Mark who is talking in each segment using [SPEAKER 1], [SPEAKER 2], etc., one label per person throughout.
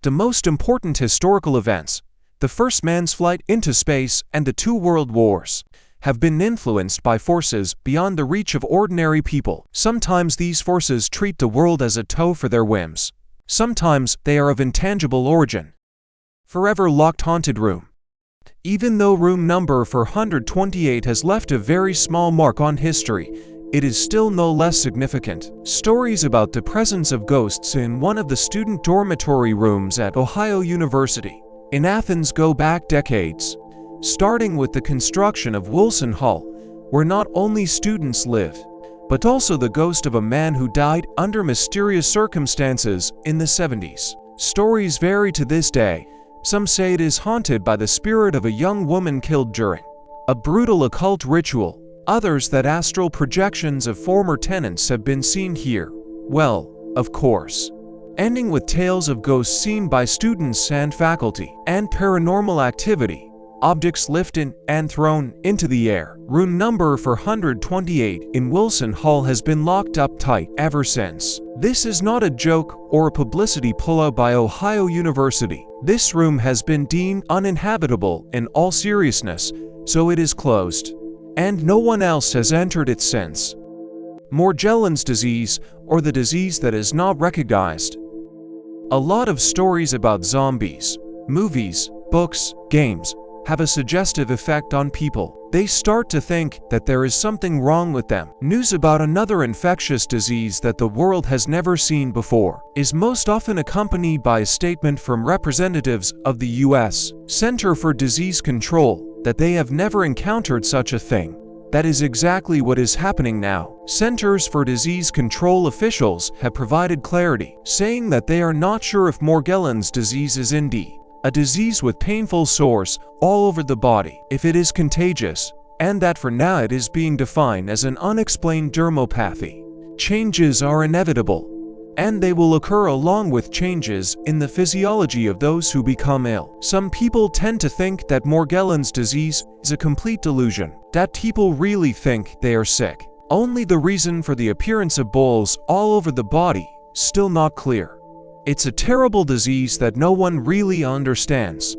[SPEAKER 1] The most important historical events, the first man's flight into space and the 2 world wars, have been influenced by forces beyond the reach of ordinary people. Sometimes these forces treat the world as a toy for their whims. Sometimes they are of intangible origin. Forever locked haunted room. Even though room number 428 has left a very small mark on history, it is still no less significant. Stories about the presence of ghosts in one of the student dormitory rooms at Ohio University in Athens go back decades, starting with the construction of Wilson Hall, where not only students live, but also the ghost of a man who died under mysterious circumstances in the 70s. Stories vary to this day. Some say it is haunted by the spirit of a young woman killed during a brutal occult ritual. Others that astral projections of former tenants have been seen here. Well, of course. Ending with tales of ghosts seen by students and faculty, and paranormal activity, objects lifted and thrown into the air. Room number 428 in Wilson Hall has been locked up tight ever since. This is not a joke or a publicity pullout by Ohio University. This room has been deemed uninhabitable in all seriousness, so it is closed, and no one else has entered it since. Morgellonian disease, or the disease that is not recognized. A lot of stories about zombies, movies, books, games, have a suggestive effect on people. They start to think that there is something wrong with them. News about another infectious disease that the world has never seen before is most often accompanied by a statement from representatives of the U.S. Center for Disease Control that they have never encountered such a thing. That is exactly what is happening now. Centers for Disease Control officials have provided clarity, saying that they are not sure if Morgellonian disease is indeed a disease with painful sores all over the body, if it is contagious, and that for now it is being defined as an unexplained dermopathy. Changes are inevitable, and they will occur along with changes in the physiology of those who become ill. Some people tend to think that Morgellonian disease is a complete delusion, that people really think they are sick. Only the reason for the appearance of boils all over the body still not clear. It's a terrible disease that no one really understands.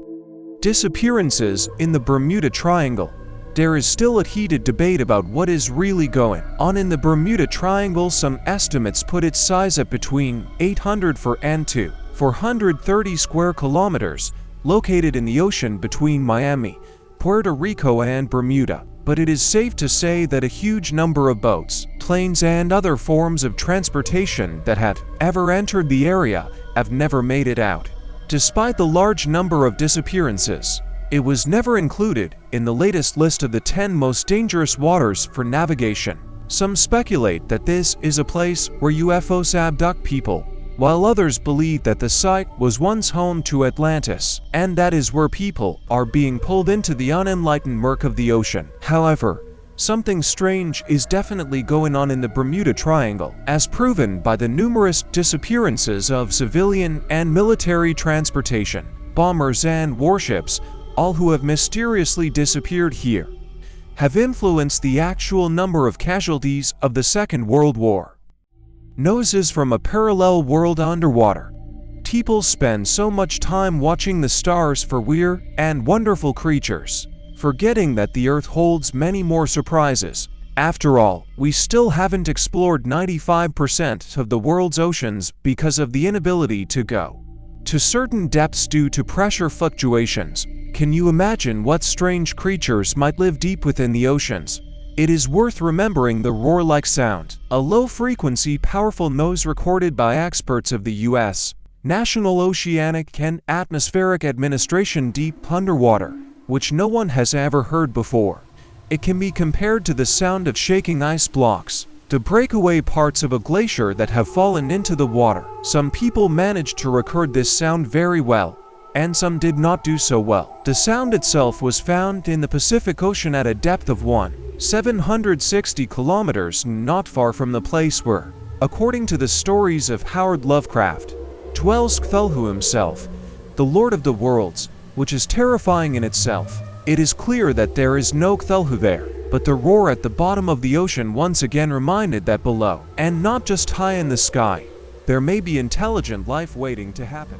[SPEAKER 1] Disappearances in the Bermuda Triangle. There is still a heated debate about what is really going on in the Bermuda Triangle. Some estimates put its size at between 804 and 430 square kilometers, located in the ocean between Miami, Puerto Rico and Bermuda. But it is safe to say that a huge number of boats, planes and other forms of transportation that had ever entered the area have never made it out. Despite the large number of disappearances, it was never included in the latest list of the 10 most dangerous waters for navigation. Some speculate that this is a place where UFOs abduct people, while others believe that the site was once home to Atlantis, and that is where people are being pulled into the unenlightened murk of the ocean. However, something strange is definitely going on in the Bermuda Triangle, as proven by the numerous disappearances of civilian and military transportation, bombers and warships, all who have mysteriously disappeared here, have influenced the actual number of casualties of the Second World War. Noses from a parallel world underwater. People spend so much time watching the stars for weird and wonderful creatures, forgetting that the Earth holds many more surprises. After all, we still haven't explored 95% of the world's oceans because of the inability to go to certain depths due to pressure fluctuations. Can you imagine what strange creatures might live deep within the oceans? It is worth remembering the roar-like sound, a low-frequency, powerful noise recorded by experts of the U.S. National Oceanic and Atmospheric Administration deep underwater, which no one has ever heard before. It can be compared to the sound of shaking ice blocks, the breakaway parts of a glacier that have fallen into the water. Some people managed to record this sound very well, and some did not do so well. The sound itself was found in the Pacific Ocean at a depth of 760 kilometers, not far from the place where, according to the stories of Howard Lovecraft, dwells Cthulhu himself, the Lord of the Worlds, which is terrifying in itself. It is clear that there is no Cthulhu there, but the roar at the bottom of the ocean once again reminded that below, and not just high in the sky, there may be intelligent life waiting to happen.